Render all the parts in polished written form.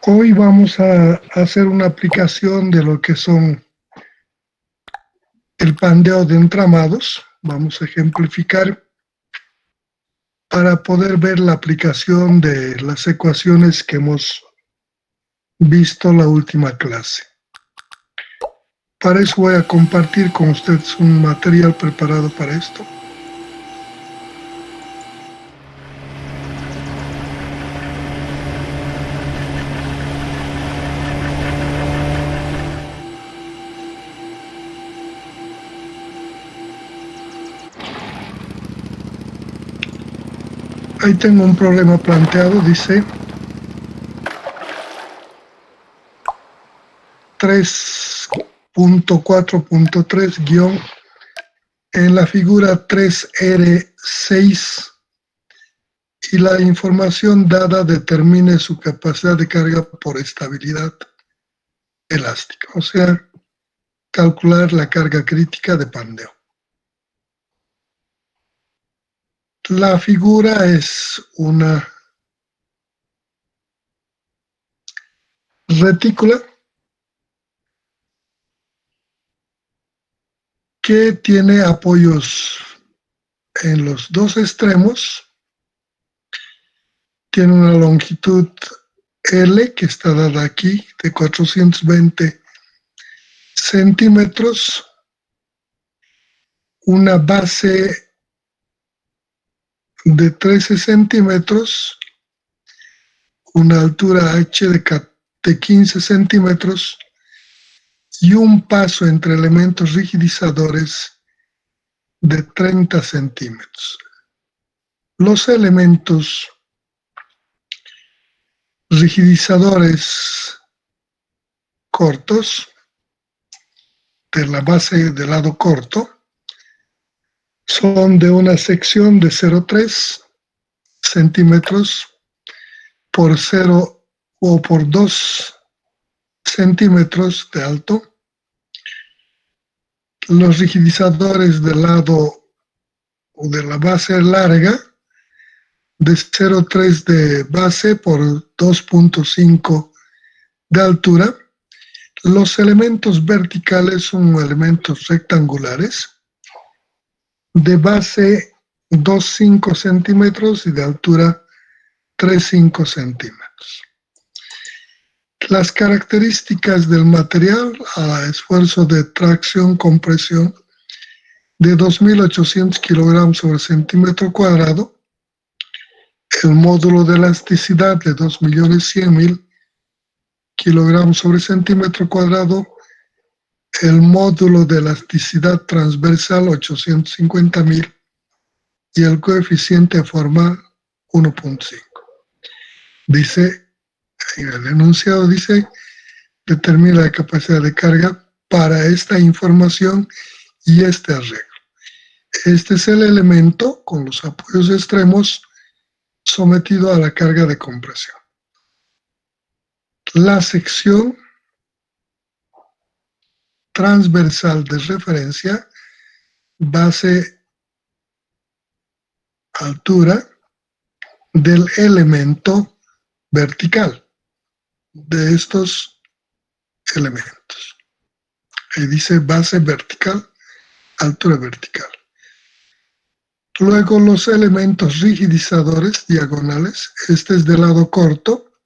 Hoy vamos a hacer una aplicación de lo que son el pandeo de entramados. Vamos a ejemplificar para poder ver la aplicación de las ecuaciones que hemos visto la última clase. Para eso voy a compartir con ustedes un material preparado para esto. Ahí tengo un problema planteado, dice 3.4.3- en la figura 3R6 y la información dada determine su capacidad de carga por estabilidad elástica, o sea, calcular la carga crítica de pandeo. La figura es una retícula que tiene apoyos en los dos extremos, tiene una longitud L que está dada aquí de 420 centímetros, una base de 13 centímetros, una altura H de 15 centímetros y un paso entre elementos rigidizadores de 30 centímetros. Los elementos rigidizadores cortos de la base del lado corto son de una sección de 0,3 centímetros por 0 o por 2 centímetros de alto. Los rigidizadores del lado o de la base larga de 0,3 de base por 2.5 de altura. Los elementos verticales son elementos rectangulares de base 2,5 centímetros y de altura 3,5 centímetros. Las características del material a esfuerzo de tracción-compresión de 2.800 kilogramos sobre centímetro cuadrado, el módulo de elasticidad de 2.100.000 kilogramos sobre centímetro cuadrado, el módulo de elasticidad transversal 850.000 y el coeficiente formal 1.5. Dice, en el enunciado dice, determina la capacidad de carga para esta información y este arreglo. Este es el elemento con los apoyos extremos sometido a la carga de compresión. La sección transversal de referencia, base, altura del elemento vertical de estos elementos. Ahí dice base vertical, altura vertical. Luego los elementos rigidizadores diagonales, este es del lado corto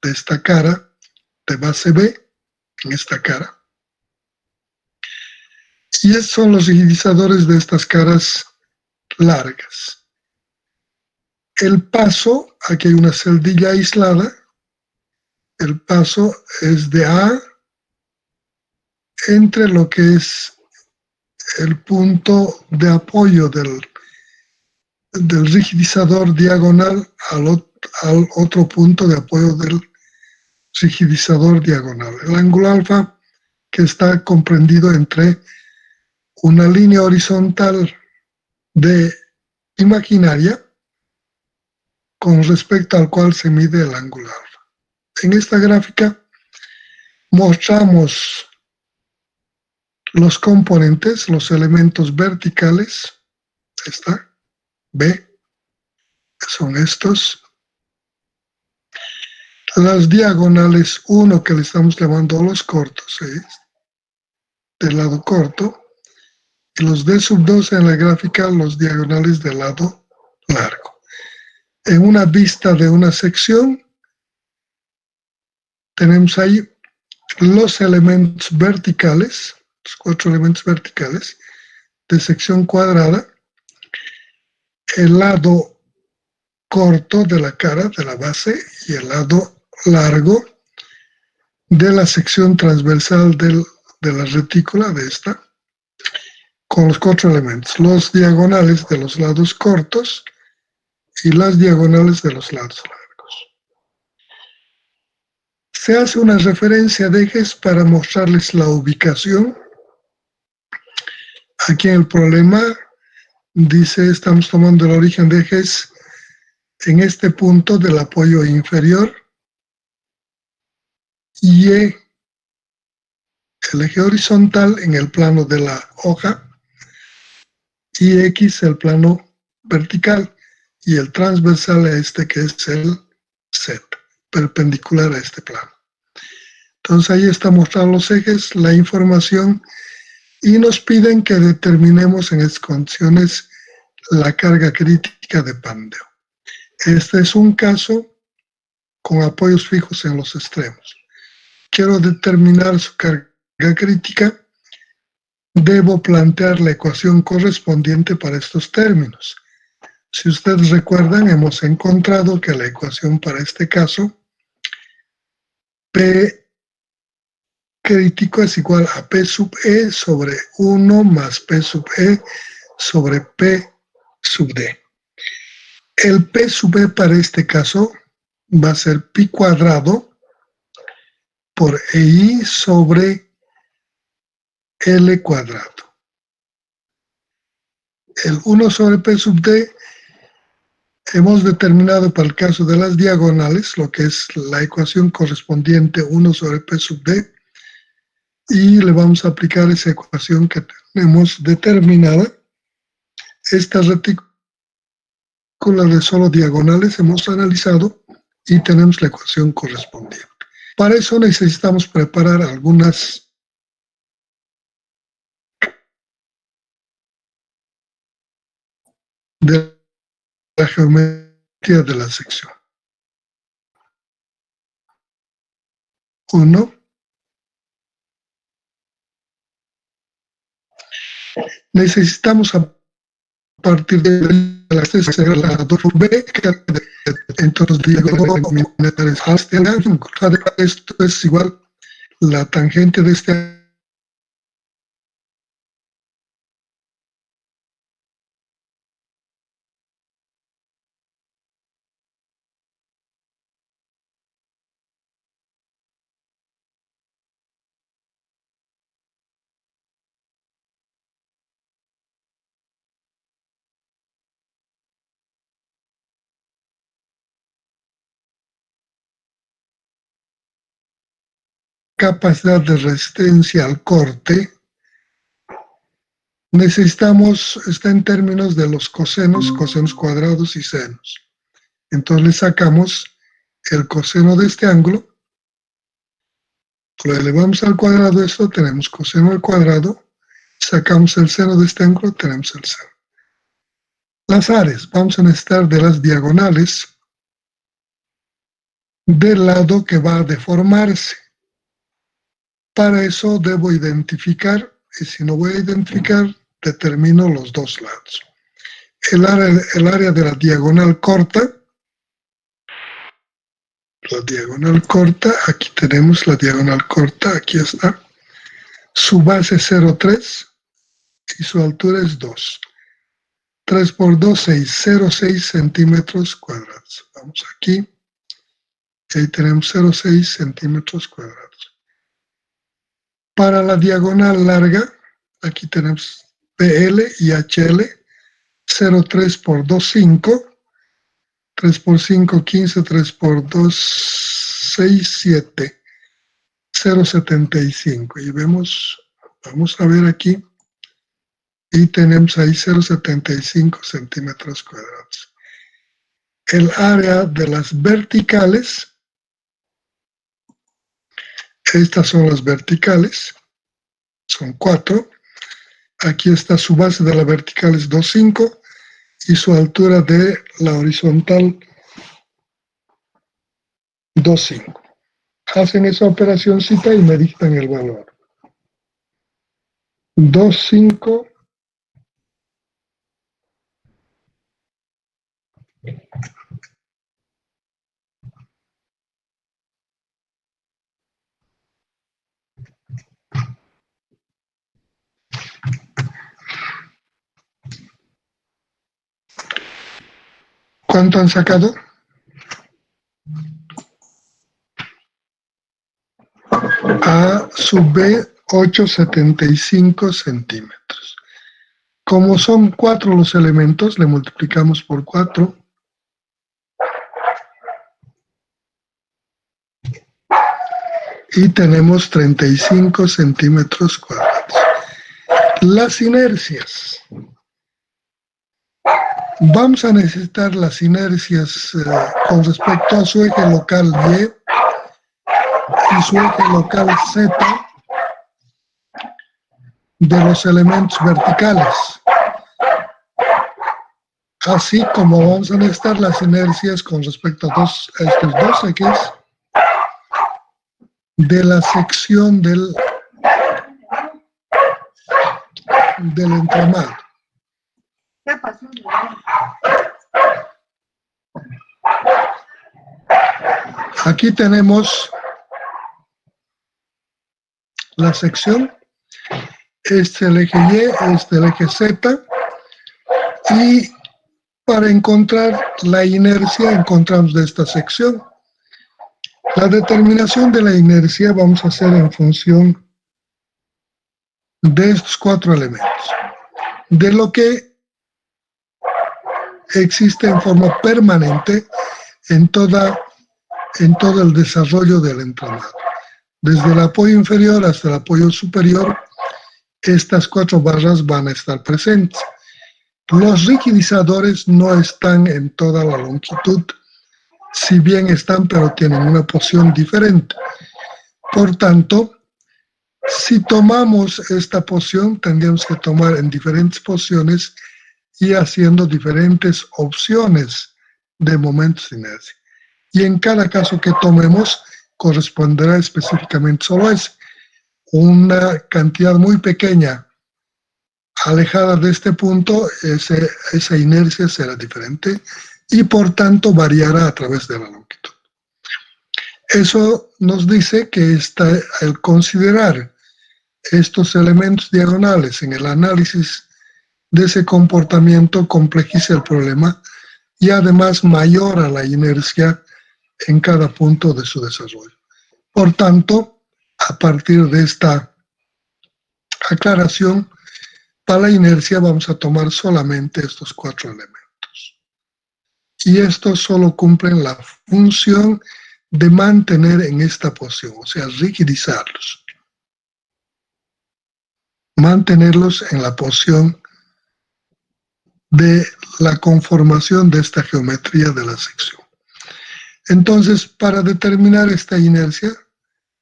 de esta cara, de base B, en esta cara. Y estos son los rigidizadores de estas caras largas. El paso, aquí hay una celdilla aislada, el paso es de A entre lo que es el punto de apoyo del rigidizador diagonal al otro punto de apoyo del rigidizador diagonal. El ángulo alfa que está comprendido entre una línea horizontal de imaginaria con respecto al cual se mide el ángulo alfa. En esta gráfica mostramos los componentes, los elementos verticales, está, B, son estos. Las diagonales 1, que le estamos llamando los cortos, del lado corto, y los D sub 2 en la gráfica, los diagonales del lado largo. En una vista de una sección, tenemos ahí los elementos verticales, los 4 elementos verticales de sección cuadrada, el lado corto de la cara, de la base, y el lado largo de la sección transversal de la retícula de esta, con los 4 elementos, los diagonales de los lados cortos y las diagonales de los lados largos. Se hace una referencia de ejes para mostrarles la ubicación. Aquí en el problema dice, estamos tomando el origen de ejes en este punto del apoyo inferior, y el eje horizontal en el plano de la hoja, y X el plano vertical, y el transversal a este, que es el Z, perpendicular a este plano. Entonces ahí está mostrado los ejes, la información, y nos piden que determinemos en estas condiciones la carga crítica de pandeo. Este es un caso con apoyos fijos en los extremos. Quiero determinar su carga crítica. Debo plantear la ecuación correspondiente para estos términos. Si ustedes recuerdan, hemos encontrado que la ecuación para este caso, P crítico es igual a P sub E sobre 1 más P sub E sobre P sub D. El P sub E para este caso va a ser pi cuadrado por EI sobre L cuadrado. El 1 sobre P sub D hemos determinado para el caso de las diagonales, lo que es la ecuación correspondiente 1 sobre P sub D, y le vamos a aplicar esa ecuación que tenemos determinada. Esta retícula de solo diagonales hemos analizado y tenemos la ecuación correspondiente. Para eso necesitamos preparar algunas de la geometría de la sección. 1. Necesitamos a partir de la B, entonces esto es igual la tangente de este capacidad de resistencia al corte. Necesitamos, está en términos de los cosenos cuadrados y senos. Entonces le sacamos el coseno de este ángulo, lo elevamos al cuadrado, esto tenemos coseno al cuadrado, sacamos el seno de este ángulo, tenemos el seno. Las áreas, vamos a necesitar de las diagonales del lado que va a deformarse. Para eso debo identificar, y si no voy a identificar, determino los dos lados. El área de la diagonal corta, aquí tenemos la diagonal corta, aquí está. Su base es 0,3 y su altura es 2. 3 por 2, 6, 0,6 centímetros cuadrados. Vamos aquí, y ahí tenemos 0,6 centímetros cuadrados. Para la diagonal larga, aquí tenemos PL y HL, 0,3 por 2, 5. 3 por 5, 15, 3 por 2, 6, 7, 0,75. Y vemos, vamos a ver aquí, y tenemos ahí 0,75 centímetros cuadrados. El área de las verticales Estas son las verticales, son 4. Aquí está su base de la vertical es 2,5 y su altura de la horizontal 2,5. Hacen esa operacióncita y me dictan el valor. 2,5 ¿Cuánto han sacado? A sub B, 8,75 centímetros. Como son 4 los elementos, le multiplicamos por 4. Y tenemos 35 centímetros cuadrados. Las inercias. Vamos a necesitar las inercias con respecto a su eje local Y y su eje local Z de los elementos verticales. Así como vamos a necesitar las inercias con respecto a estos dos ejes de la sección del entramado. Aquí tenemos la sección, este es el eje Y, este es el eje Z, y para encontrar la inercia encontramos de esta sección. La determinación de la inercia vamos a hacer en función de estos 4 elementos, de lo que existe en forma permanente en todo el desarrollo del entramado. Desde el apoyo inferior hasta el apoyo superior, estas 4 barras van a estar presentes. Los rigidizadores no están en toda la longitud, si bien están, pero tienen una posición diferente. Por tanto, si tomamos esta posición, tendríamos que tomar en diferentes posiciones y haciendo diferentes opciones de momentos de inercia. Y en cada caso que tomemos, corresponderá específicamente solo ese. Una cantidad muy pequeña alejada de este punto, esa inercia será diferente y por tanto variará a través de la longitud. Eso nos dice que el considerar estos elementos diagonales en el análisis de ese comportamiento complejiza el problema y además mayora la inercia en cada punto de su desarrollo. Por tanto, a partir de esta aclaración, para la inercia vamos a tomar solamente estos 4 elementos. Y estos solo cumplen la función de mantener en esta posición, o sea, rigidizarlos. Mantenerlos en la posición de la conformación de esta geometría de la sección. Entonces, para determinar esta inercia,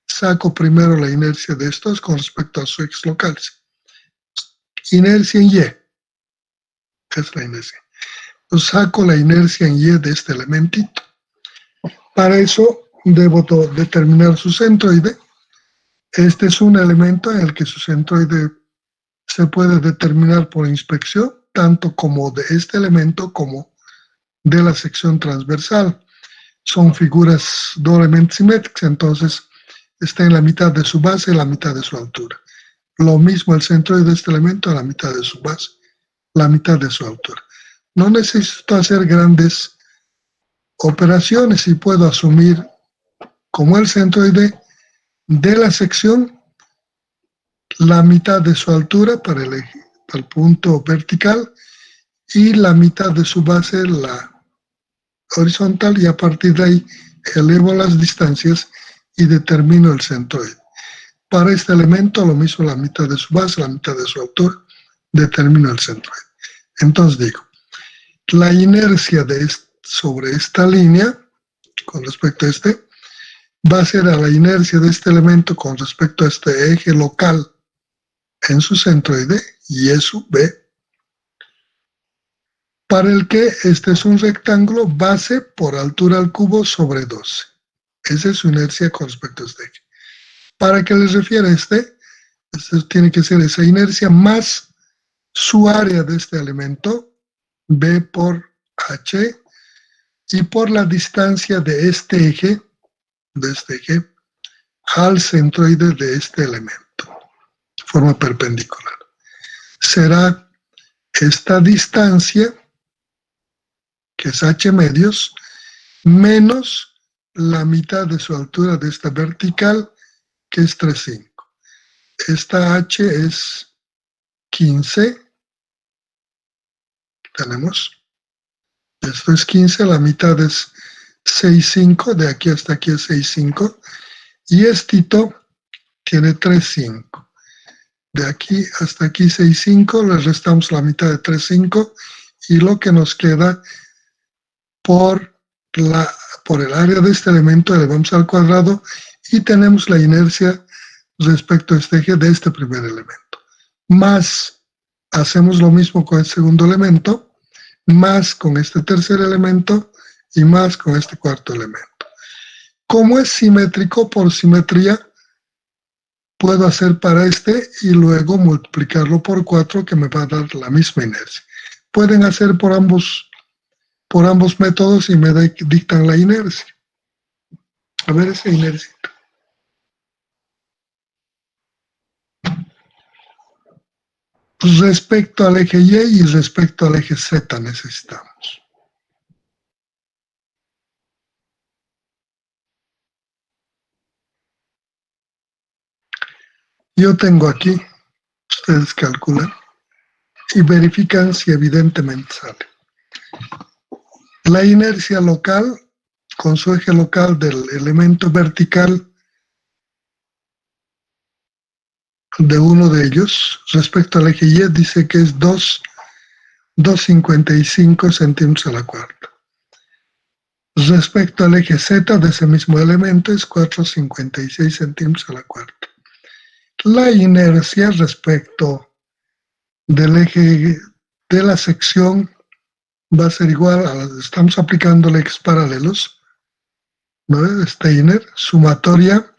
saco primero la inercia de estos con respecto a sus ejes locales. Inercia en Y. Es la inercia. Entonces, saco la inercia en Y de este elementito. Para eso, debo determinar su centroide. Este es un elemento en el que su centroide se puede determinar por inspección, tanto como de este elemento como de la sección transversal. Son figuras doblemente simétricas, entonces está en la mitad de su base y la mitad de su altura. Lo mismo el centroide de este elemento a la mitad de su base, la mitad de su altura. No necesito hacer grandes operaciones y puedo asumir como el centroide de la sección la mitad de su altura para el punto vertical y la mitad de su base la horizontal, y a partir de ahí elevo las distancias y determino el centroide. Para este elemento lo mismo, la mitad de su base, la mitad de su altura, determino el centroide. Entonces digo, la inercia sobre esta línea con respecto a va a ser a la inercia de este elemento con respecto a este eje local en su centroide, y eso B, para el que este es un rectángulo base por altura al cubo sobre 12. Esa es su inercia con respecto a este eje. ¿Para qué les refiere este tiene que ser esa inercia más su área de este elemento, B por H, y por la distancia de este eje al centroide de este elemento, de forma perpendicular. Será esta distancia, que es H medios, menos la mitad de su altura de esta vertical, que es 3,5. Esta H es 15. Tenemos. Esto es 15, la mitad es 6,5, de aquí hasta aquí es 6,5. Y estito tiene 3,5. De aquí hasta aquí 6,5, le restamos la mitad de 3,5 y lo que nos queda por el área de este elemento elevamos al cuadrado y tenemos la inercia respecto a este eje de este primer elemento. Más hacemos lo mismo con el segundo elemento, más con este tercer elemento y más con este cuarto elemento. Como es simétrico, por simetría, puedo hacer para este y luego multiplicarlo por 4, que me va a dar la misma inercia. Pueden hacer por ambos métodos y me dictan la inercia. A ver esa inercia. Respecto al eje Y y respecto al eje Z necesitamos. Yo tengo aquí, ustedes calculan y verifican si evidentemente sale. La inercia local, con su eje local del elemento vertical de uno de ellos, respecto al eje Y, dice que es 2,55 centímetros a la cuarta. Respecto al eje Z de ese mismo elemento es 4,56 centímetros a la cuarta. La inercia respecto del eje de la sección va a ser igual a estamos aplicando ejes paralelos, ¿no? Steiner, sumatoria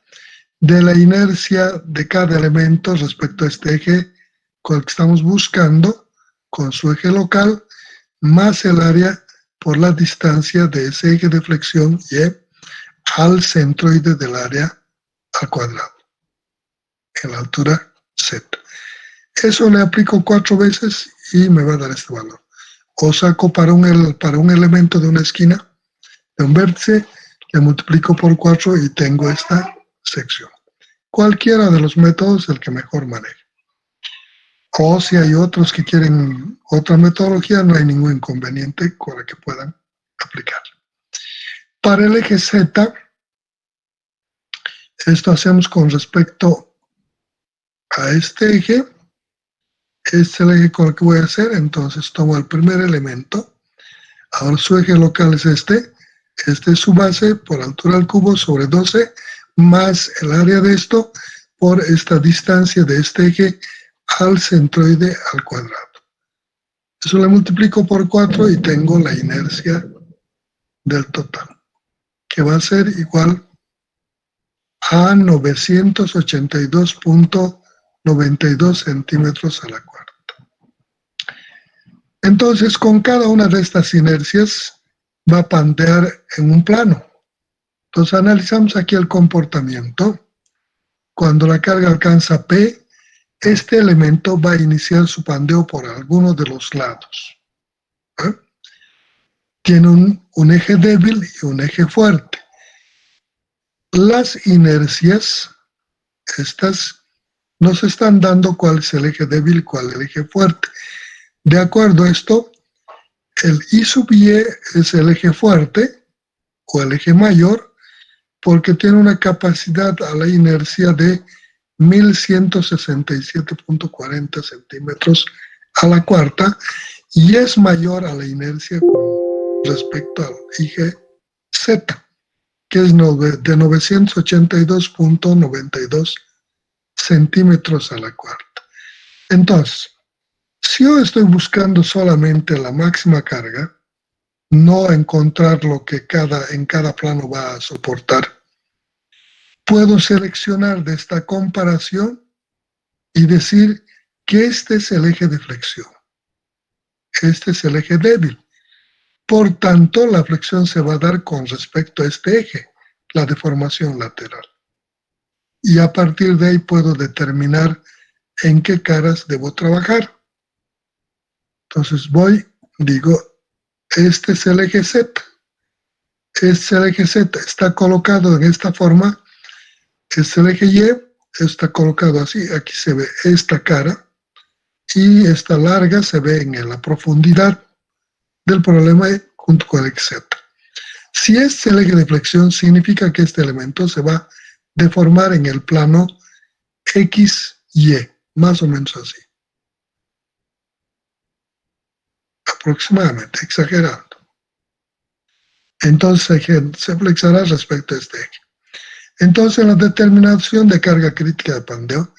de la inercia de cada elemento respecto a este eje con el que estamos buscando, con su eje local, más el área por la distancia de ese eje de flexión Y al centroide del área al cuadrado, en la altura Z. Eso le aplico 4 veces y me va a dar este valor. O saco para un elemento de una esquina, de un vértice, le multiplico por 4 y tengo esta sección. Cualquiera de los métodos, el que mejor maneje. O si hay otros que quieren otra metodología, no hay ningún inconveniente con la que puedan aplicar. Para el eje Z, esto hacemos con respecto a este eje. Este es el eje con el que voy a hacer, entonces tomo el primer elemento. Ahora su eje local es este. Este es su base por altura al cubo sobre 12, más el área de esto por esta distancia de este eje al centroide al cuadrado. Eso le multiplico por 4 y tengo la inercia del total, que va a ser igual a 982,92 centímetros a la cuarta. Entonces, con cada una de estas inercias va a pandear en un plano. Entonces, analizamos aquí el comportamiento. Cuando la carga alcanza P, este elemento va a iniciar su pandeo por alguno de los lados. Tiene un eje débil y un eje fuerte. Las inercias, estas, nos están dando cuál es el eje débil y cuál es el eje fuerte. De acuerdo a esto, el I sub Y es el eje fuerte o el eje mayor porque tiene una capacidad a la inercia de 1167,40 centímetros a la cuarta y es mayor a la inercia con respecto al eje Z, que es de 982.92 centímetros a la cuarta. Entonces, si yo estoy buscando solamente la máxima carga, no encontrar lo que en cada plano va a soportar, puedo seleccionar de esta comparación y decir que este es el eje de flexión. Este es el eje débil. Por tanto, la flexión se va a dar con respecto a este eje, la deformación lateral. Y a partir de ahí puedo determinar en qué caras debo trabajar. Entonces digo, este es el eje Z. Este es el eje Z, está colocado en esta forma. Este es el eje Y, está colocado así. Aquí se ve esta cara y esta larga se ve en la profundidad del problema junto con el eje Z. Si es el eje de flexión, significa que este elemento se va a deformar en el plano XY, más o menos así. Aproximadamente, exagerando. Entonces se flexará respecto a este eje. Entonces, la determinación de carga crítica de pandeo,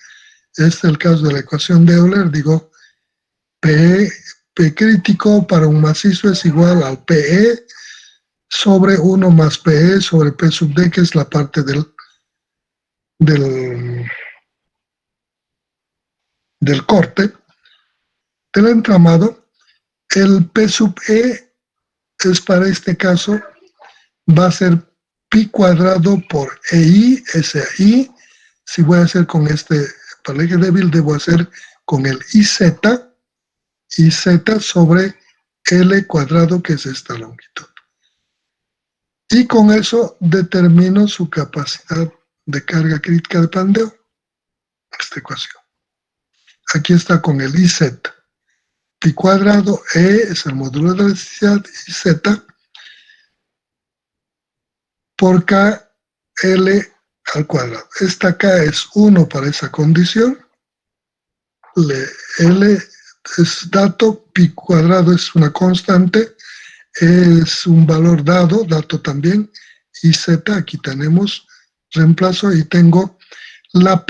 este es el caso de la ecuación de Euler, digo, P crítico para un macizo es igual al PE sobre 1 más PE sobre P sub D, que es la parte del corte, del entramado. El P sub E es para este caso, va a ser pi cuadrado por EI, SI. Si voy a hacer con para el eje débil, debo hacer con el IZ sobre L cuadrado, que es esta longitud. Y con eso determino su capacidad de carga crítica de pandeo, esta ecuación. Aquí está con el IZ. Pi cuadrado, E es el módulo de elasticidad, y Z por KL al cuadrado. Esta K es 1 para esa condición. L es dato, pi cuadrado es una constante, es un valor dado, dato también, y Z, aquí tenemos reemplazo y tengo la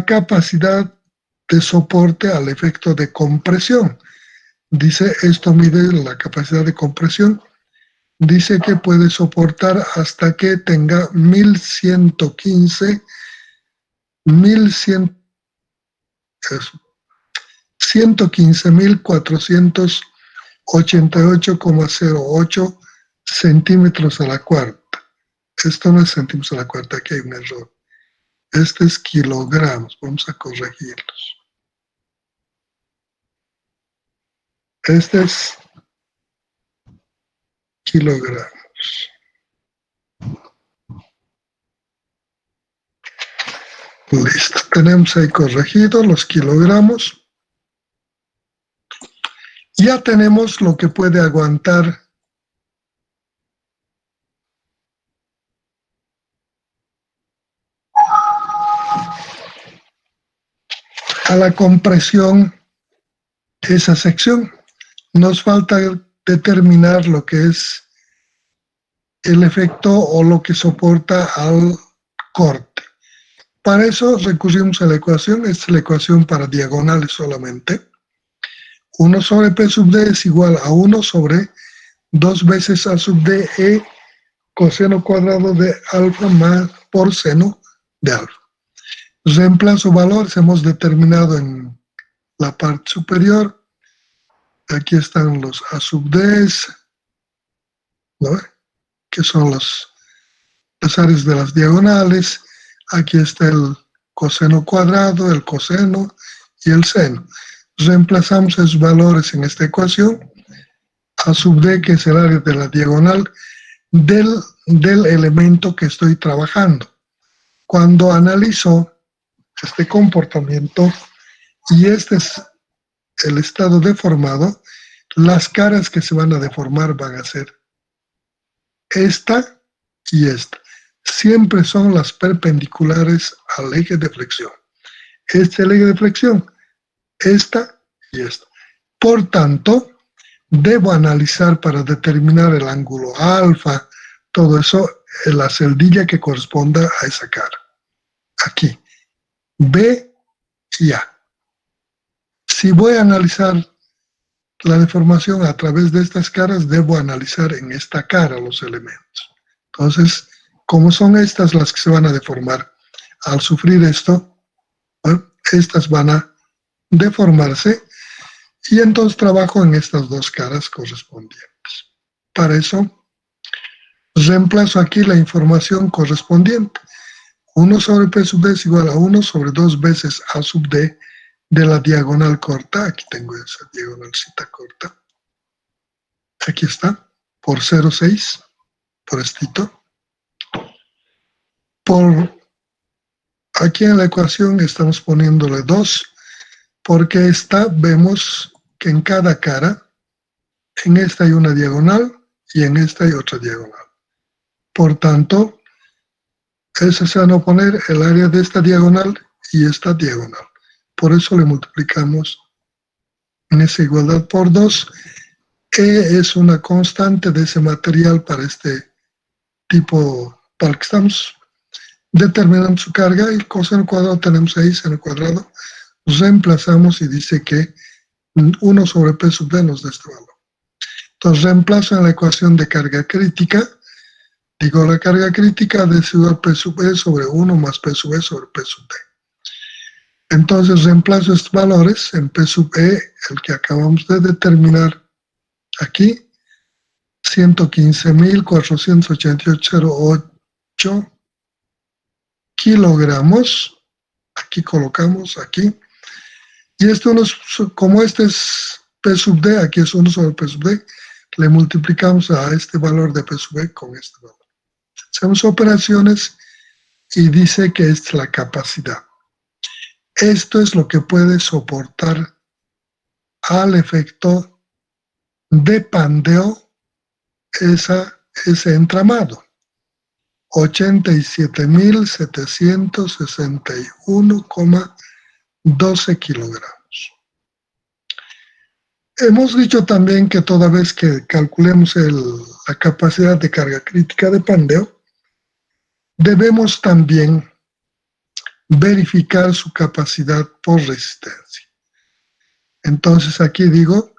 capacidad de soporte al efecto de compresión. Dice, esto mide la capacidad de compresión. Dice que puede soportar hasta que tenga 115.488,08 centímetros a la cuarta. Esto no es centímetros a la cuarta, aquí hay un error. Este es kilogramos, vamos a corregirlos. Este es kilogramos. Listo, tenemos ahí corregido los kilogramos. Ya tenemos lo que puede aguantar a la compresión esa sección. Nos falta determinar lo que es el efecto o lo que soporta al corte. Para eso recurrimos a la ecuación, esta es la ecuación para diagonales solamente. 1 sobre P sub D es igual a 1 sobre 2 veces A sub D E coseno cuadrado de alfa más por seno de alfa. Reemplazo valores, hemos determinado en la parte superior. Aquí están los A sub Ds, ¿no? Que son las áreas de las diagonales. Aquí está el coseno cuadrado, el coseno y el seno. Reemplazamos esos valores en esta ecuación. A sub D, que es el área de la diagonal del elemento que estoy trabajando. Cuando analizo este comportamiento y este es el estado deformado, las caras que se van a deformar van a ser esta y esta. Siempre son las perpendiculares al eje de flexión. Este es el eje de flexión, esta y esta. Por tanto, debo analizar para determinar el ángulo alfa todo eso en la celdilla que corresponda a esa cara. Aquí, B y A. Si voy a analizar la deformación a través de estas caras, debo analizar en esta cara los elementos. Entonces, como son estas las que se van a deformar al sufrir esto, bueno, estas van a deformarse y entonces trabajo en estas dos caras correspondientes. Para eso, reemplazo aquí la información correspondiente. 1 sobre P sub D es igual a 1 sobre 2 veces A sub D de la diagonal corta. Aquí tengo esa diagonalcita corta. Aquí está, por 0,6, por estito. Aquí en la ecuación estamos poniéndole 2, porque esta vemos que en cada cara, en esta hay una diagonal y en esta hay otra diagonal. Por tanto, eso se van a poner el área de esta diagonal y esta diagonal. Por eso le multiplicamos en esa igualdad por 2. E es una constante de ese material para este tipo para el que estamos determinando su carga, y coseno cuadrado tenemos ahí, seno cuadrado, reemplazamos y dice que 1 sobre P sub D nos da este valor. Entonces reemplazo en la ecuación de carga crítica, digo la carga crítica es igual a P sub E sobre 1 más P sub E sobre P sub D. Entonces reemplazo estos valores en P sub E, el que acabamos de determinar aquí, 115.488,08 kilogramos. Aquí colocamos, aquí. Y como este es P sub D, aquí es 1 sobre P sub D, le multiplicamos a este valor de P sub E con este valor. Hacemos operaciones y dice que es la capacidad. Esto es lo que puede soportar al efecto de pandeo ese entramado. 87.761,12 kilogramos. Hemos dicho también que toda vez que calculemos la capacidad de carga crítica de pandeo, debemos también verificar su capacidad por resistencia. Entonces aquí digo,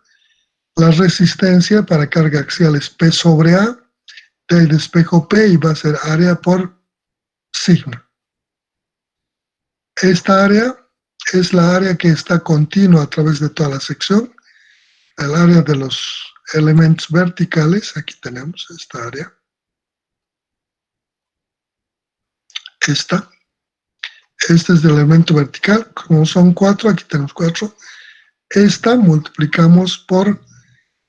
la resistencia para carga axial es P sobre A, de despejo P, y va a ser área por sigma. Esta área es la área que está continua a través de toda la sección, el área de los elementos verticales. Aquí tenemos esta área. Este es del elemento vertical, como son 4, aquí tenemos 4. Esta multiplicamos por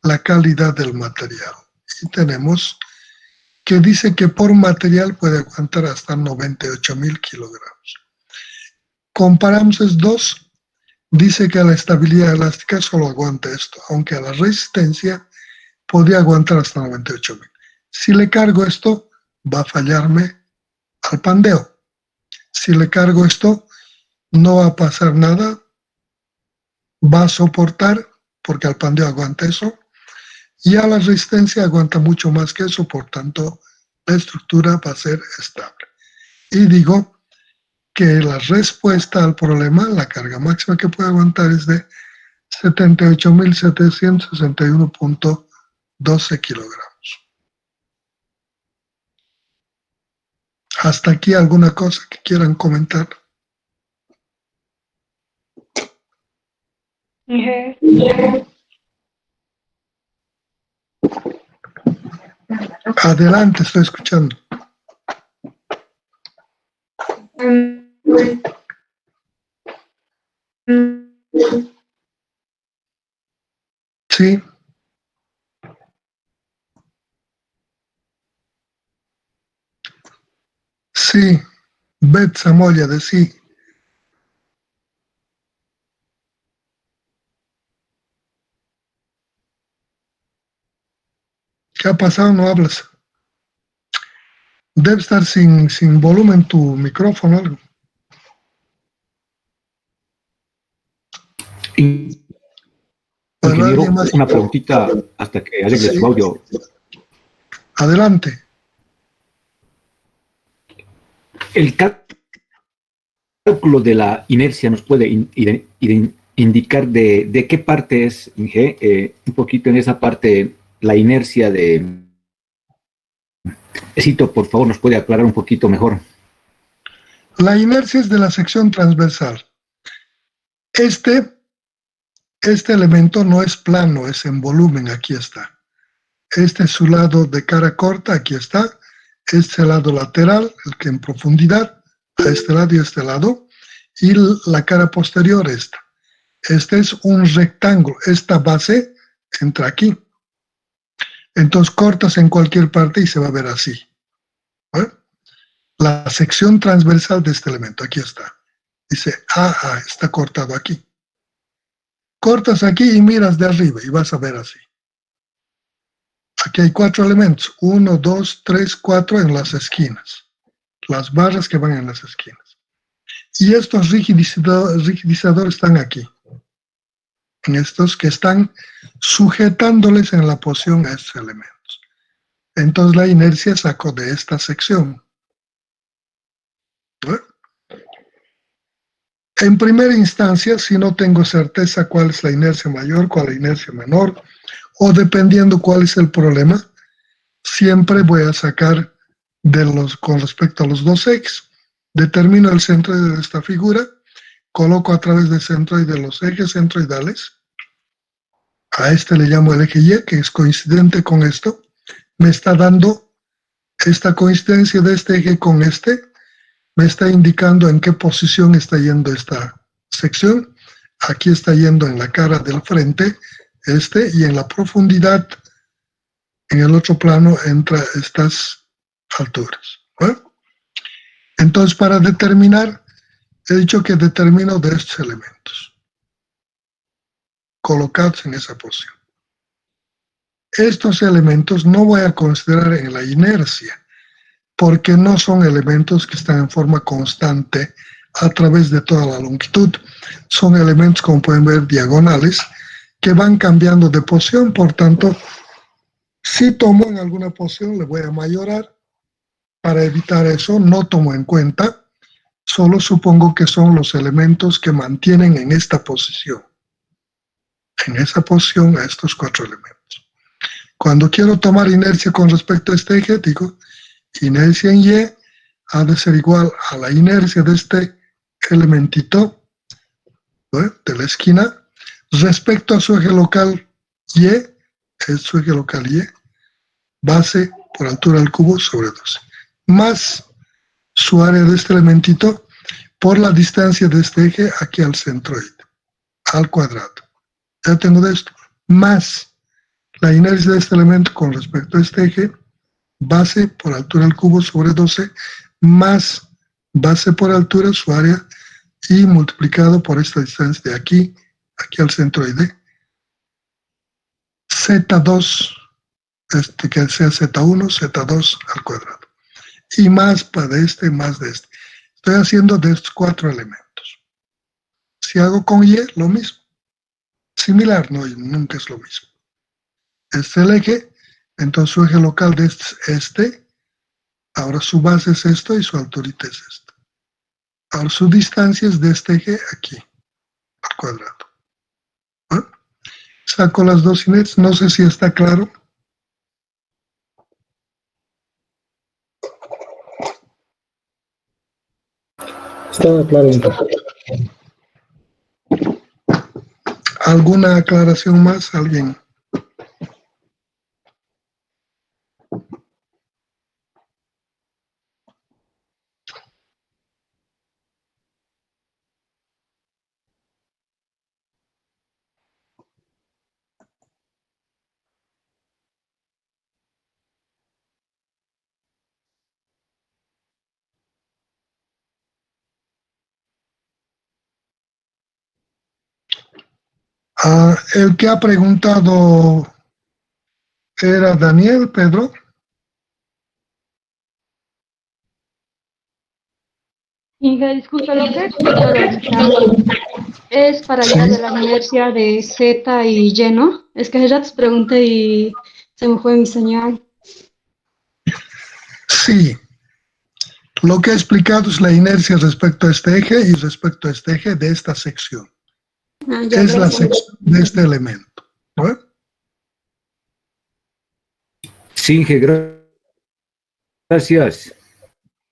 la calidad del material. Y tenemos que dice que por material puede aguantar hasta 98.000 kilogramos. Comparamos es 2, dice que a la estabilidad elástica solo aguanta esto, aunque a la resistencia podría aguantar hasta 98.000. Si le cargo esto, va a fallarme al pandeo. Si le cargo esto, no va a pasar nada, va a soportar, porque al pandeo aguanta eso, y a la resistencia aguanta mucho más que eso, por tanto, la estructura va a ser estable. Y digo que la respuesta al problema, la carga máxima que puede aguantar es de 78.761,12 kilogramos. Hasta aquí, ¿alguna cosa que quieran comentar? Adelante, estoy escuchando. Sí. Sí, Bet Samoya de sí. ¿Qué ha pasado? No hablas. Debe estar sin volumen tu micrófono o algo. Ingeniero, una preguntita hasta que arregle su audio. Adelante. El cálculo de la inercia nos puede indicar de qué parte es, Inge, un poquito en esa parte, la inercia de... Necesito, por favor, nos puede aclarar un poquito mejor. La inercia es de la sección transversal. Este elemento no es plano, es en volumen, aquí está. Este es su lado de cara corta, aquí está. Este es el lado lateral, el que en profundidad, a este lado y a este lado. Y la cara posterior, esta. Este es un rectángulo, esta base entra aquí. Entonces cortas en cualquier parte y se va a ver así. ¿Eh? La sección transversal de este elemento, aquí está. Dice, está cortado aquí. Cortas aquí y miras de arriba y vas a ver así. Aquí hay 4 elementos, 1, 2, 3, 4 en las esquinas, las barras que van en las esquinas. Y estos rigidizadores están aquí, en estos que están sujetándoles en la posición a estos elementos. Entonces la inercia sacó de esta sección. ¿Eh? En primera instancia, si no tengo certeza cuál es la inercia mayor, cuál es la inercia menor, o dependiendo cuál es el problema, siempre voy a sacar con respecto a los dos ejes. Determino el centroide de esta figura, coloco a través del centroide los ejes centroidales. A este le llamo el eje Y, que es coincidente con esto. Me está dando esta coincidencia de este eje con este, me está indicando en qué posición está yendo esta sección. Aquí está yendo en la cara del frente, y en la profundidad, en el otro plano, entra estas alturas. ¿Bueno? Entonces, para determinar, he dicho que determino de estos elementos, colocados en esa posición. Estos elementos no voy a considerar en la inercia, porque no son elementos que están en forma constante a través de toda la longitud. Son elementos, como pueden ver, diagonales, que van cambiando de posición. Por tanto, si tomo en alguna posición, le voy a mayorar. Para evitar eso, no tomo en cuenta, solo supongo que son los elementos que mantienen en esta posición. En esa posición a estos 4 elementos. Cuando quiero tomar inercia con respecto a este eje, digo, inercia en Y ha de ser igual a la inercia de este elementito, ¿no?, de la esquina respecto a su eje local Y, es su eje local Y, base por altura al cubo sobre 12, más su área de este elementito por la distancia de este eje aquí al centroide, al cuadrado. Ya tengo de esto, más la inercia de este elemento con respecto a este eje, base por altura al cubo sobre 12, más base por altura, su área, y multiplicado por esta distancia de aquí al centroide, Z2, que sea Z1, Z2 al cuadrado. Y más para de este, más de este. Estoy haciendo de estos 4 elementos. Si hago con Y, lo mismo. Similar, no, nunca es lo mismo. Este es el eje, entonces su eje local de este, ahora su base es esto y su alturita es esta. Ahora su distancia es de este eje aquí, al cuadrado. ¿Ah? Saco las dos inercias, no sé si está claro. Está claro. ¿Alguna aclaración más? ¿Alguien? El que ha preguntado era Daniel, Pedro. Inge, disculpa, lo que he explicado ahorita es para Sí. allá de la inercia de Z y Y, ¿no? Es que ya te pregunté y se me fue mi señal. Sí. Lo que he explicado es la inercia respecto a este eje y respecto a este eje de esta sección. Ya, Es la gracias. sección de este elemento. ¿No? Sí, Inge, gracias.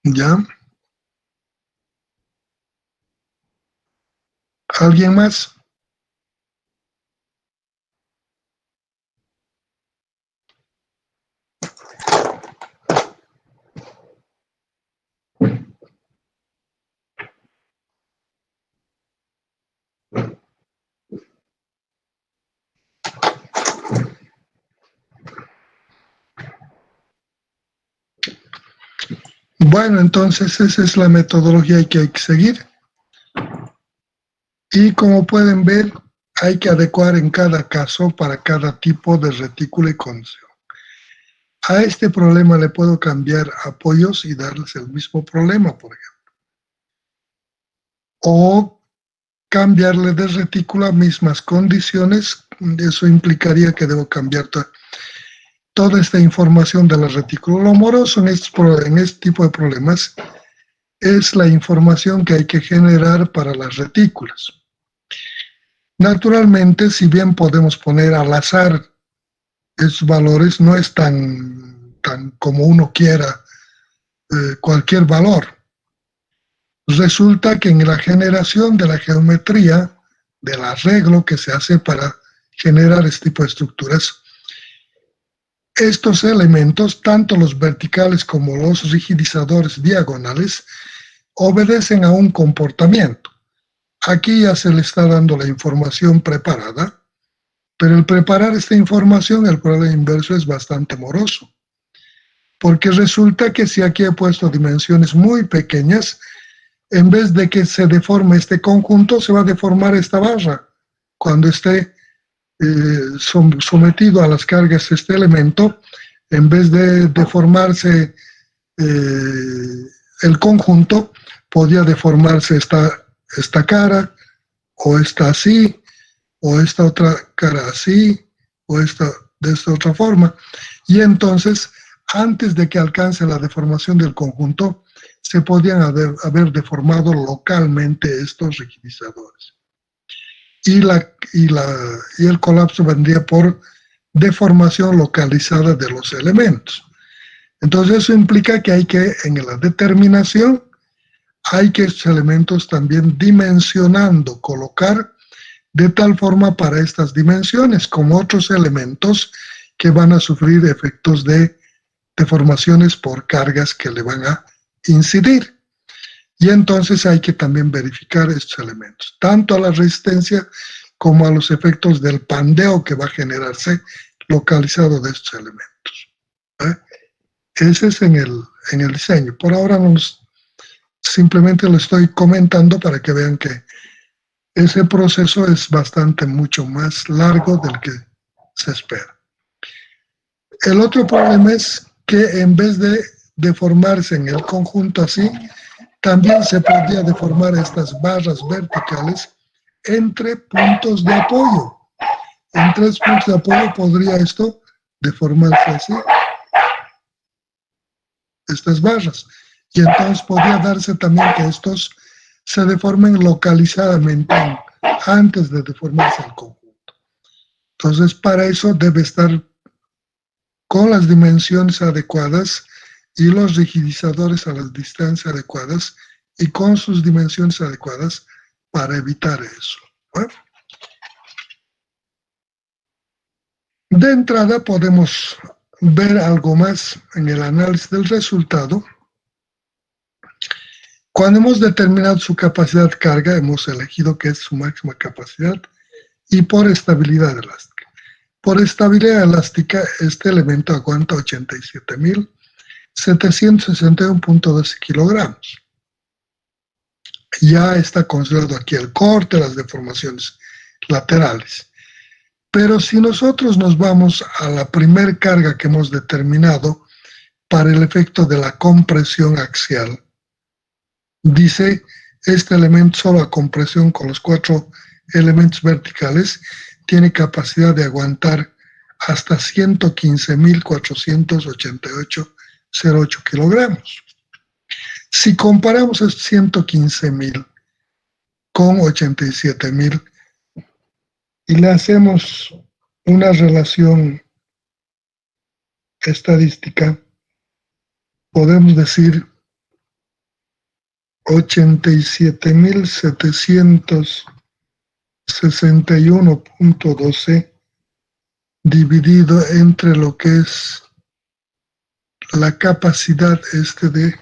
¿Ya? ¿Alguien más? Bueno, entonces esa es la metodología que hay que seguir. Y como pueden ver, hay que adecuar en cada caso para cada tipo de retículo y condición. A este problema le puedo cambiar apoyos y darles el mismo problema, por ejemplo. O cambiarle de retículo a mismas condiciones. Eso implicaría que debo cambiar toda esta información de la retícula. Lo moroso en este tipo de problemas es la información que hay que generar para las retículas. Naturalmente, si bien podemos poner al azar esos valores, no es tan como uno quiera cualquier valor. Resulta que en la generación de la geometría, del arreglo que se hace para generar este tipo de estructuras, estos elementos, tanto los verticales como los rigidizadores diagonales, obedecen a un comportamiento. Aquí ya se le está dando la información preparada, pero el preparar esta información, el problema inverso es bastante moroso, porque resulta que si aquí he puesto dimensiones muy pequeñas, en vez de que se deforme este conjunto, se va a deformar esta barra. Cuando esté sometido a las cargas este elemento, en vez de deformarse el conjunto, podría deformarse esta cara, o esta así, o esta otra cara así, o esta de esta otra forma. Y entonces, antes de que alcance la deformación del conjunto, se podían haber deformado localmente estos rigidizadores. Y el colapso vendría por deformación localizada de los elementos. Entonces eso implica que en la determinación, hay que estos elementos también dimensionando, colocar de tal forma para estas dimensiones, como otros elementos que van a sufrir efectos de deformaciones por cargas que le van a incidir. Y entonces hay que también verificar estos elementos, tanto a la resistencia como a los efectos del pandeo que va a generarse localizado de estos elementos. Ese es en el diseño. Por ahora simplemente lo estoy comentando para que vean que ese proceso es mucho más largo del que se espera. El otro problema es que en vez de deformarse en el conjunto así, también se podría deformar estas barras verticales entre puntos de apoyo. En 3 puntos de apoyo podría esto deformarse así, estas barras. Y entonces podría darse también que estos se deformen localizadamente antes de deformarse el conjunto. Entonces, para eso debe estar con las dimensiones adecuadas y los rigidizadores a las distancias adecuadas y con sus dimensiones adecuadas para evitar eso. ¿Bueno? De entrada podemos ver algo más en el análisis del resultado. Cuando hemos determinado su capacidad de carga, hemos elegido que es su máxima capacidad y por estabilidad elástica. Por estabilidad elástica, este elemento aguanta 87.761.12 kilogramos. Ya está considerado aquí el corte, las deformaciones laterales. Pero si nosotros nos vamos a la primer carga que hemos determinado para el efecto de la compresión axial, dice este elemento solo a compresión con los 4 elementos verticales tiene capacidad de aguantar hasta 115.488,08 kilogramos. Si comparamos estos 115.000 con 87.000 y le hacemos una relación estadística, podemos decir 87.761.12 dividido entre lo que es la capacidad de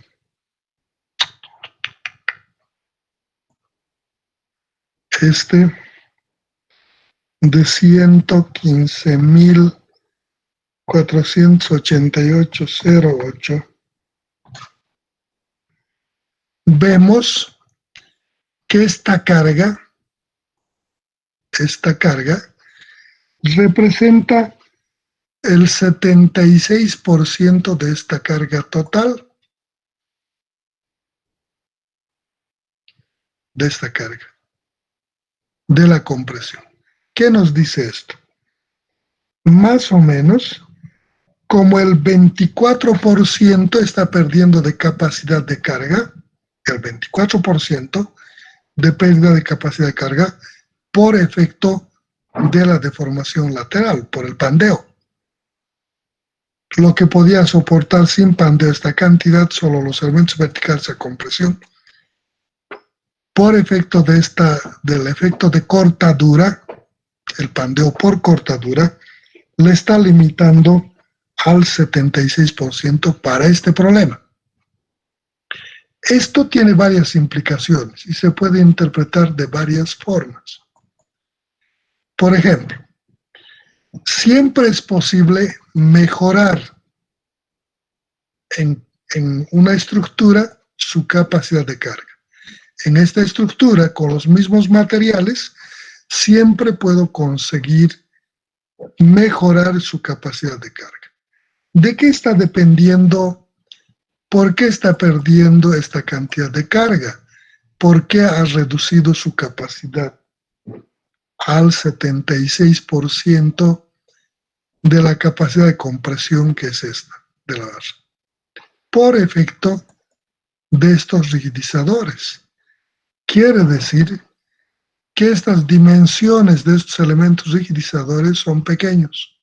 115.488.08, vemos que esta carga representa el 76% de esta carga total, de esta carga, de la compresión. ¿Qué nos dice esto? Más o menos, como el 24% está perdiendo de capacidad de carga, el 24% de pérdida de capacidad de carga por efecto de la deformación lateral, por el pandeo. Lo que podía soportar sin pandeo esta cantidad, solo los elementos verticales a compresión, por efecto del efecto de cortadura, el pandeo por cortadura, le está limitando al 76% para este problema. Esto tiene varias implicaciones y se puede interpretar de varias formas. Por ejemplo, siempre es posible mejorar en una estructura su capacidad de carga. En esta estructura, con los mismos materiales, siempre puedo conseguir mejorar su capacidad de carga. ¿De qué está dependiendo? ¿Por qué está perdiendo esta cantidad de carga? ¿Por qué ha reducido su capacidad al 76% de la capacidad de compresión que es esta de la base? Por efecto de estos rigidizadores. Quiere decir que estas dimensiones de estos elementos rigidizadores son pequeños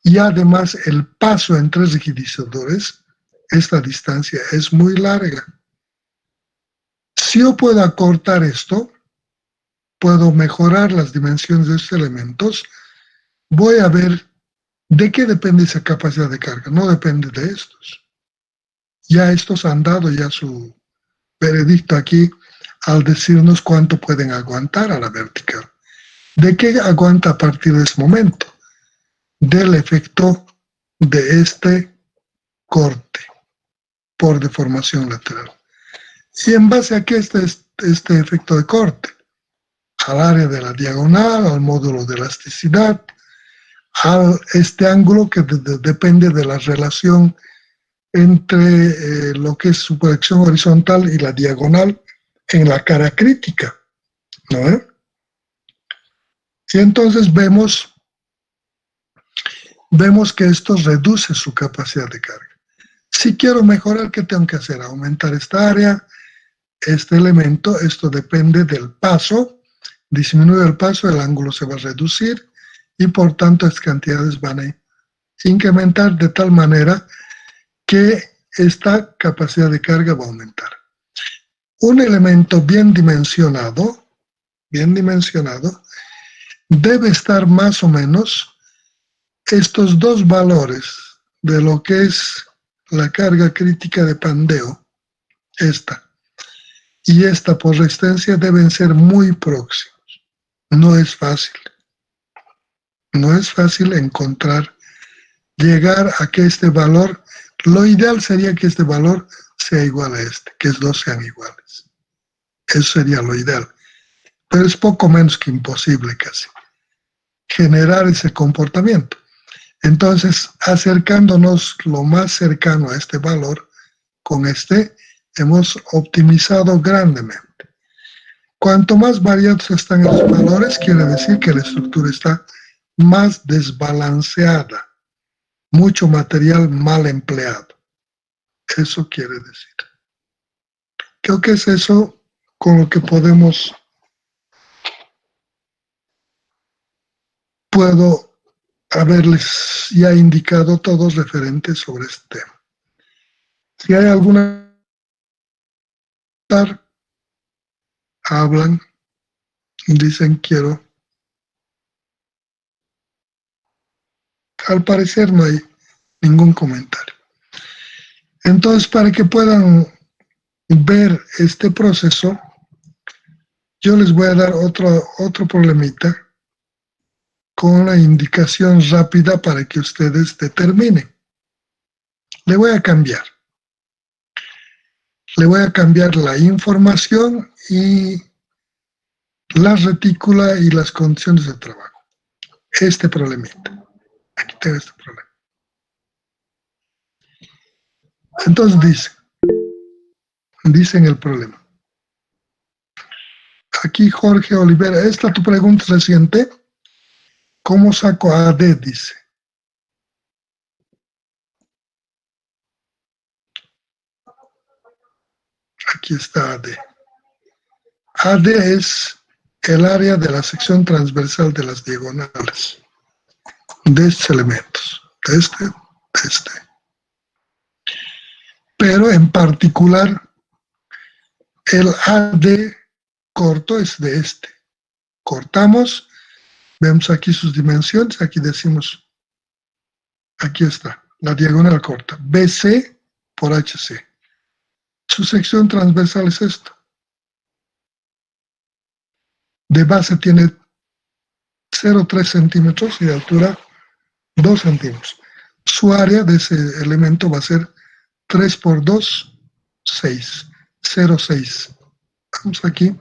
y además el paso entre rigidizadores, esta distancia es muy larga. Si yo puedo acortar esto, puedo mejorar las dimensiones de estos elementos, voy a ver de qué depende esa capacidad de carga. No depende de estos. Ya estos han dado ya su veredicto aquí al decirnos cuánto pueden aguantar a la vertical. ¿De qué aguanta a partir de ese momento? Del efecto de este corte por deformación lateral. ¿Y en base a qué está este efecto de corte? Al área de la diagonal, al módulo de elasticidad, a este ángulo que depende de la relación entre lo que es su proyección horizontal y la diagonal en la cara crítica, ¿no? Y entonces vemos que esto reduce su capacidad de carga. Si quiero mejorar, ¿qué tengo que hacer? Aumentar esta área, este elemento, esto depende del paso, disminuye el paso, el ángulo se va a reducir y por tanto estas cantidades van a incrementar de tal manera que esta capacidad de carga va a aumentar. Un elemento bien dimensionado, debe estar más o menos estos dos valores de lo que es la carga crítica de pandeo, esta y esta por resistencia deben ser muy próximos. No es fácil. No es fácil llegar a que este valor, lo ideal sería que este valor sea igual a este, que los dos sean iguales. Eso sería lo ideal. Pero es poco menos que imposible casi generar ese comportamiento. Entonces, acercándonos lo más cercano a este valor, con este hemos optimizado grandemente. Cuanto más variados están esos valores, quiere decir que la estructura está más desbalanceada, mucho material mal empleado. Eso quiere decir. Creo que es eso con lo que puedo haberles ya indicado todos referentes sobre este tema. Si hay alguna hablan, dicen quiero. Al parecer no hay ningún comentario. Entonces, para que puedan ver este proceso, yo les voy a dar otro problemita con una indicación rápida para que ustedes determinen. Le voy a cambiar la información y la retícula y las condiciones de trabajo. Este problemita. Aquí tengo este problema. Entonces dicen el problema. Aquí Jorge Olivera, esta tu pregunta reciente. ¿Cómo saco AD? Dice. Aquí está AD. AD es el área de la sección transversal de las diagonales de estos elementos, de este. Pero en particular, el AD corto es de este. Cortamos, vemos aquí sus dimensiones, aquí decimos, aquí está, la diagonal corta, BC por HC. Su sección transversal es esto. De base tiene 0,3 centímetros y de altura 2 centímetros. Su área de ese elemento va a ser 3 por 2, 6, 0,6. Vamos aquí,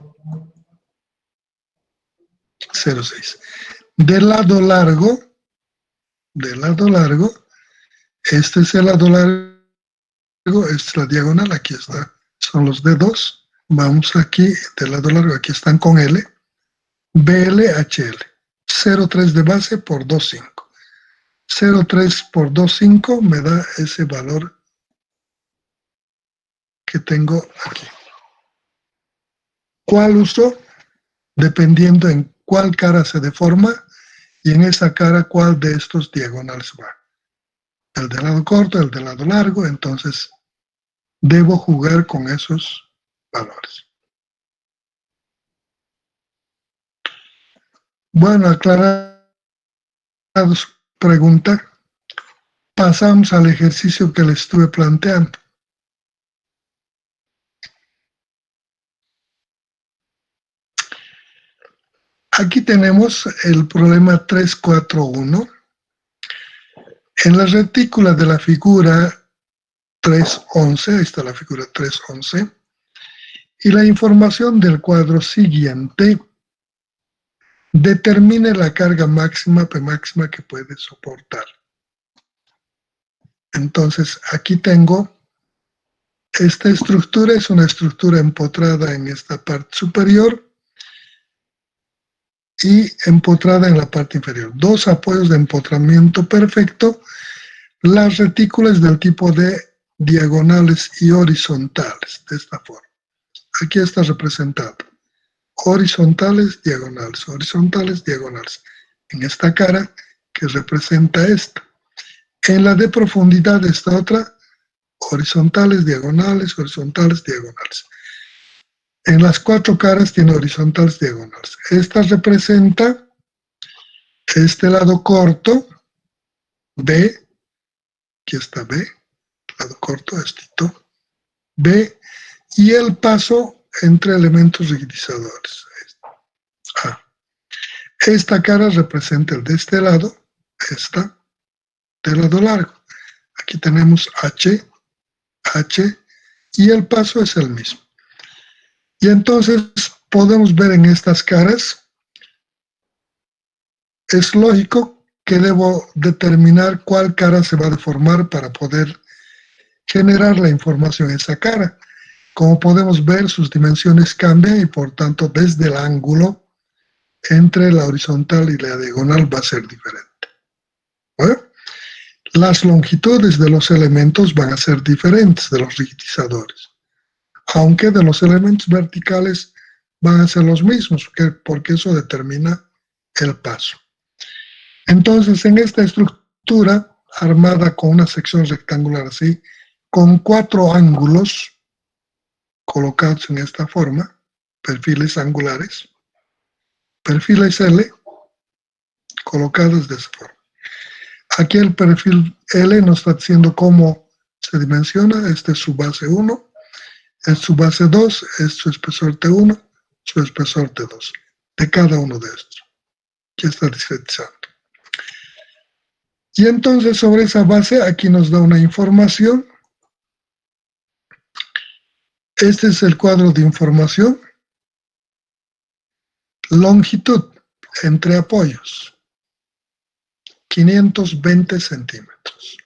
0,6. Del lado largo, este es el lado largo, esta es la diagonal, aquí está, son los dedos. Vamos aquí, del lado largo, aquí están con L, BL, HL, 0,3 de base por 2,5. 0,3 por 2,5 me da ese valor que tengo aquí. ¿Cuál uso? Dependiendo en cuál cara se deforma y en esa cara cuál de estos diagonales va. El del lado corto, el del lado largo, entonces debo jugar con esos valores. Bueno, aclarado su pregunta, pasamos al ejercicio que le estuve planteando. Aquí tenemos el problema 341. En la retícula de la figura 311, ahí está la figura 311, y la información del cuadro siguiente determine la carga máxima, P máxima que puede soportar. Entonces, aquí tengo, esta estructura es una estructura empotrada en esta parte superior y empotrada en la parte inferior. Dos apoyos de empotramiento perfecto. Las retículas del tipo de diagonales y horizontales, de esta forma. Aquí está representado. Horizontales, diagonales, horizontales, diagonales. En esta cara que representa esta. En la de profundidad esta otra, horizontales, diagonales, horizontales, diagonales. En las cuatro caras tiene horizontales, diagonales. Esta representa este lado corto, B, aquí está B, lado corto, estito, B, y el paso entre elementos rigidizadores. A. Esta cara representa el de este lado, esta, del lado largo. Aquí tenemos H, H, y el paso es el mismo. Y entonces podemos ver en estas caras, es lógico que debo determinar cuál cara se va a deformar para poder generar la información en esa cara. Como podemos ver, sus dimensiones cambian y por tanto desde el ángulo entre la horizontal y la diagonal va a ser diferente. ¿Bueno? Las longitudes de los elementos van a ser diferentes de los rigidizadores. aunque de los elementos verticales van a ser los mismos, porque eso determina el paso. Entonces, en esta estructura armada con una sección rectangular así, con 4 ángulos colocados en esta forma, perfiles angulares, perfiles L, colocados de esa forma. Aquí el perfil L nos está diciendo cómo se dimensiona. Este es su base 1, es su base 2, es su espesor T1, su espesor T2, de cada uno de estos. Aquí está discretizando. Y entonces sobre esa base aquí nos da una información. Este es el cuadro de información. Longitud entre apoyos, 520 centímetros.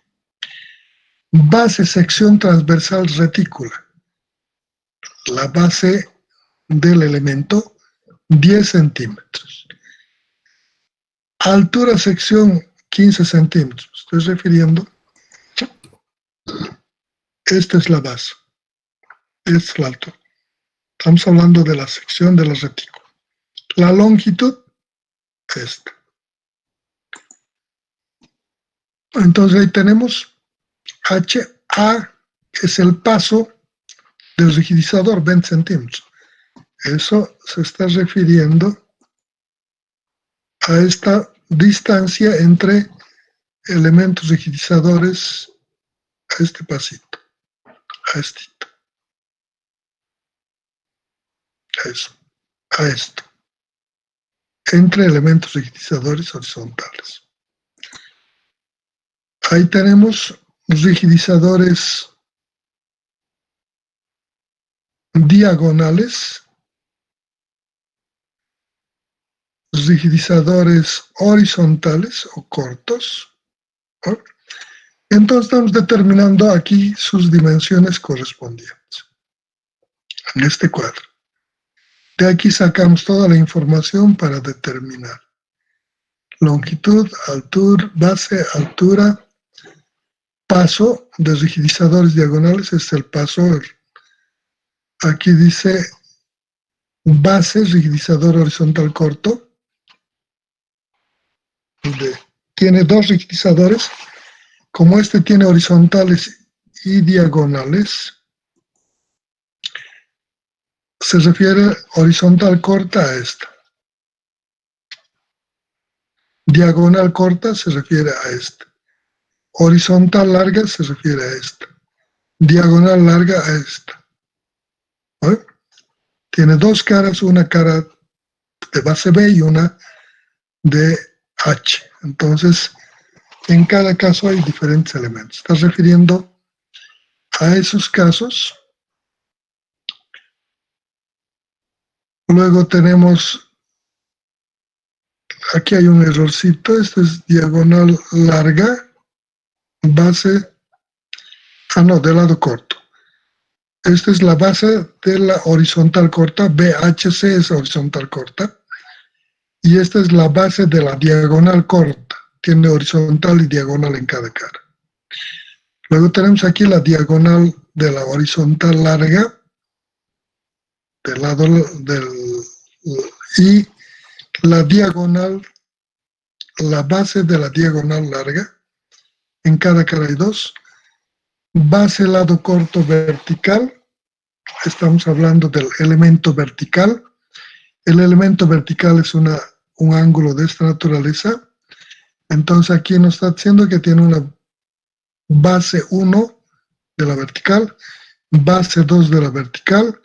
Base sección transversal retícula. La base del elemento, 10 centímetros. Altura sección, 15 centímetros. Estoy refiriendo. Esta es la base. Esta es la altura. Estamos hablando de la sección de la retícula. La longitud, esta. Entonces ahí tenemos HA, es el paso del rigidizador, 20 centímetros. Eso se está refiriendo a esta distancia entre elementos rigidizadores, a este pasito, a estito. Eso, a esto. Entre elementos rigidizadores horizontales. Ahí tenemos rigidizadores diagonales, rigidizadores horizontales o cortos, ¿no? Entonces estamos determinando aquí sus dimensiones correspondientes en este cuadro. De aquí sacamos toda la información para determinar longitud, altura, base, altura, paso de rigidizadores diagonales. Es el paso, aquí dice base, rigidizador horizontal corto. Tiene 2 rigidizadores. Como este tiene horizontales y diagonales, se refiere horizontal corta a esta. Diagonal corta se refiere a esta. Horizontal larga se refiere a esta. Diagonal larga a esta. ¿Vale? Tiene 2 caras, una cara de base B y una de H. Entonces, en cada caso hay diferentes elementos. Está refiriendo a esos casos. Luego tenemos, aquí hay un errorcito, esto es diagonal larga, base, del lado corto. Esta es la base de la horizontal corta, BHC es horizontal corta, y esta es la base de la diagonal corta, tiene horizontal y diagonal en cada cara. Luego tenemos aquí la diagonal de la horizontal larga, del lado y la diagonal, la base de la diagonal larga, en cada cara hay 2. Base lado corto vertical, estamos hablando del elemento vertical. El elemento vertical es un ángulo de esta naturaleza. Entonces aquí nos está diciendo que tiene una base 1 de la vertical, base 2 de la vertical,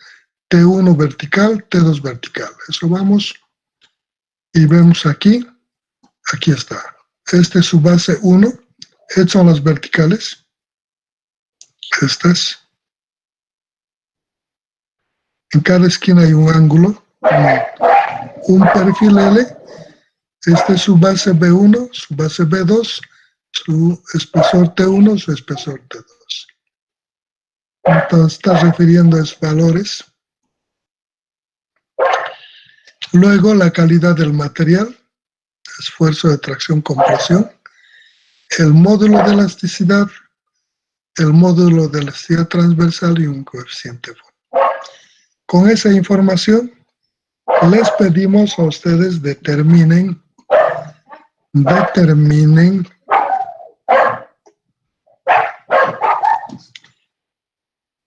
T1 vertical, T2 vertical. Eso vamos y vemos aquí. Aquí está. Esta es su base 1. Estas son las verticales. Estas. En cada esquina hay un ángulo, un perfil L. Este es su base B1, su base B2, su espesor T1, su espesor T2. Entonces está refiriendo a esos valores. Luego la calidad del material, esfuerzo de tracción, compresión, el módulo de elasticidad, el módulo de elasticidad transversal y un coeficiente. con esa información les pedimos a ustedes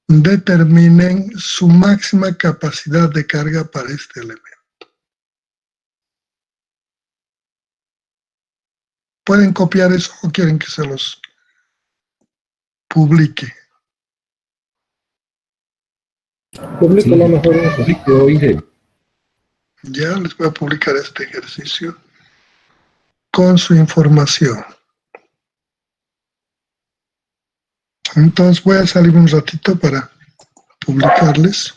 determinen su máxima capacidad de carga para este elemento. ¿Pueden copiar eso o quieren que se los publique? Publícalo mejor. Publico, Inge. Ya les voy a publicar este ejercicio con su información. Entonces voy a salir un ratito para publicarles.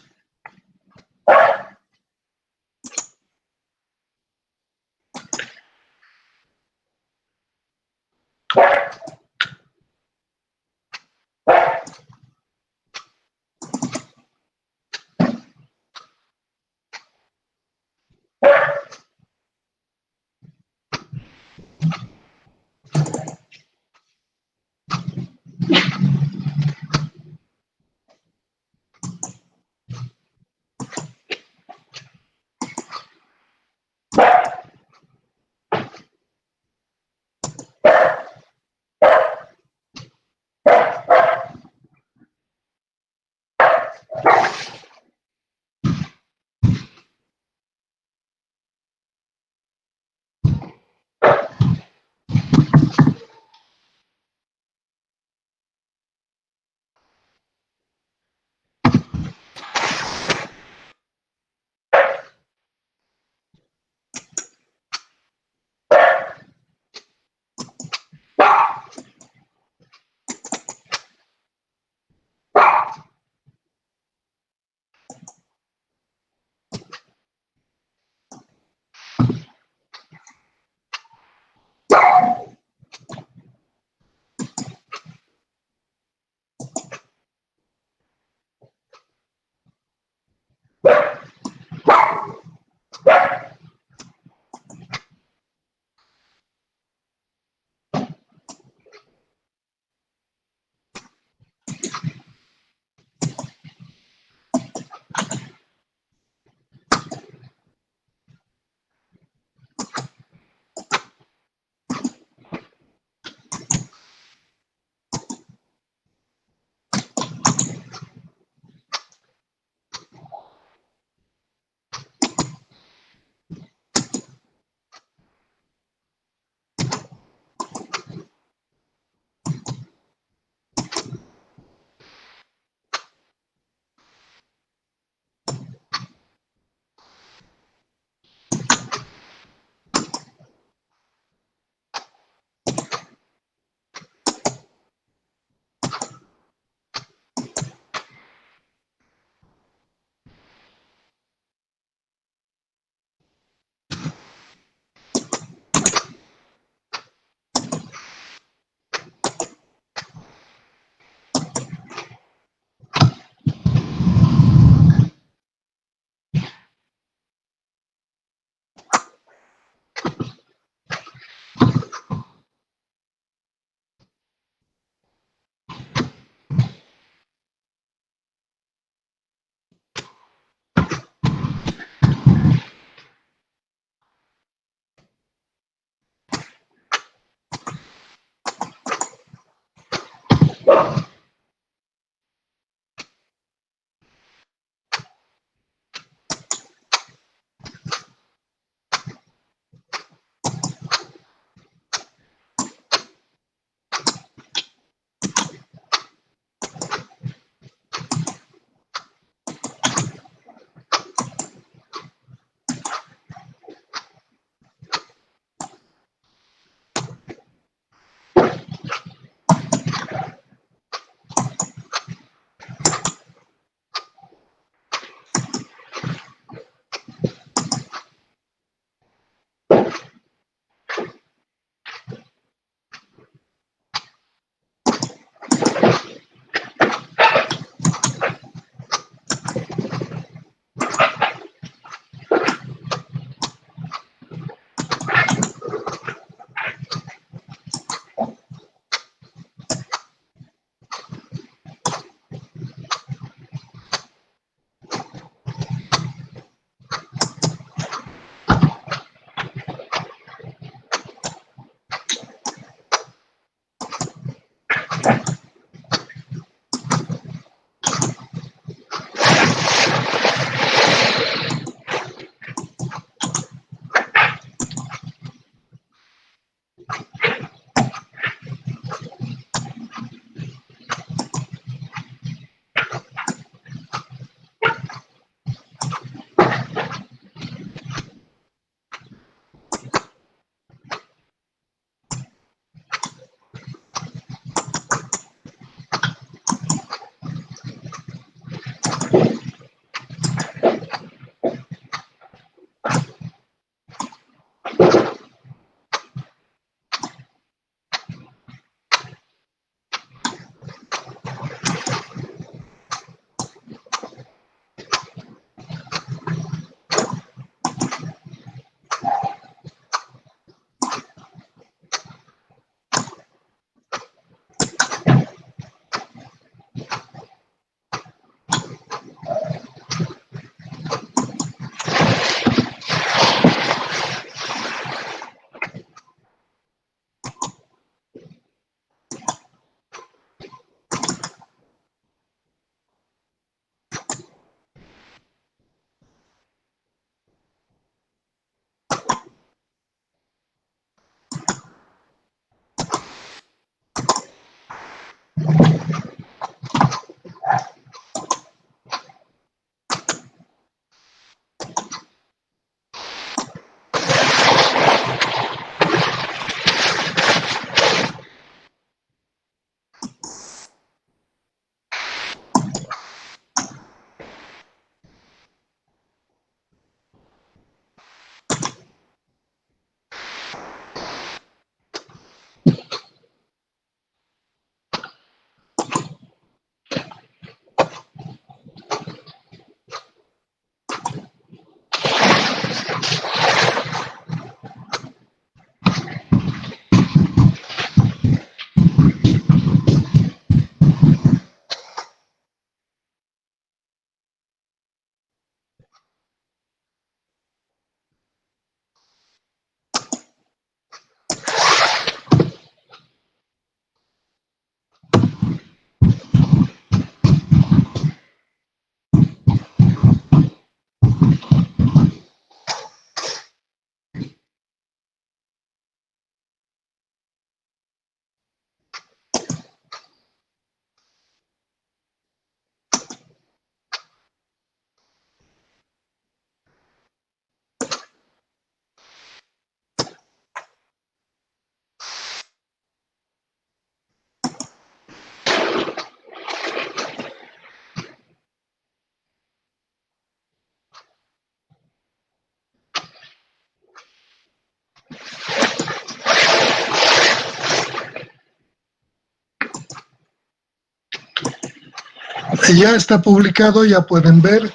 Ya está publicado, ya pueden ver.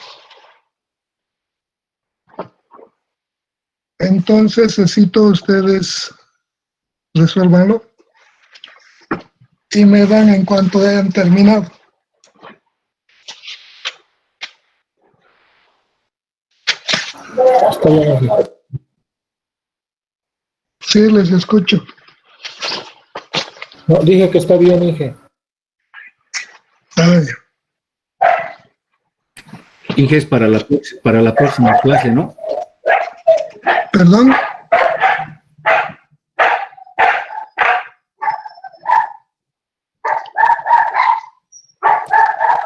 Entonces, necesito ustedes resuélvanlo y me dan en cuanto hayan terminado. Está bien, Inge. Sí, les escucho. No, dije que está bien, Inge. Ah, ya. Inge, es para la próxima clase, ¿no? Perdón.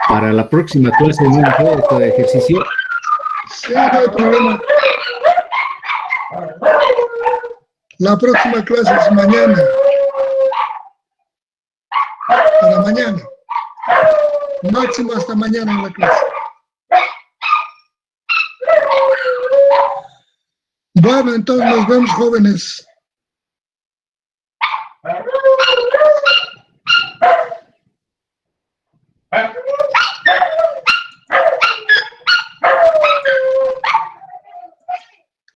Para la próxima clase, ¿no, Inge, este ejercicio? Sí, no hay problema. La próxima clase es mañana. Para mañana. Máximo hasta mañana en la clase. Bueno, entonces nos vemos, jóvenes.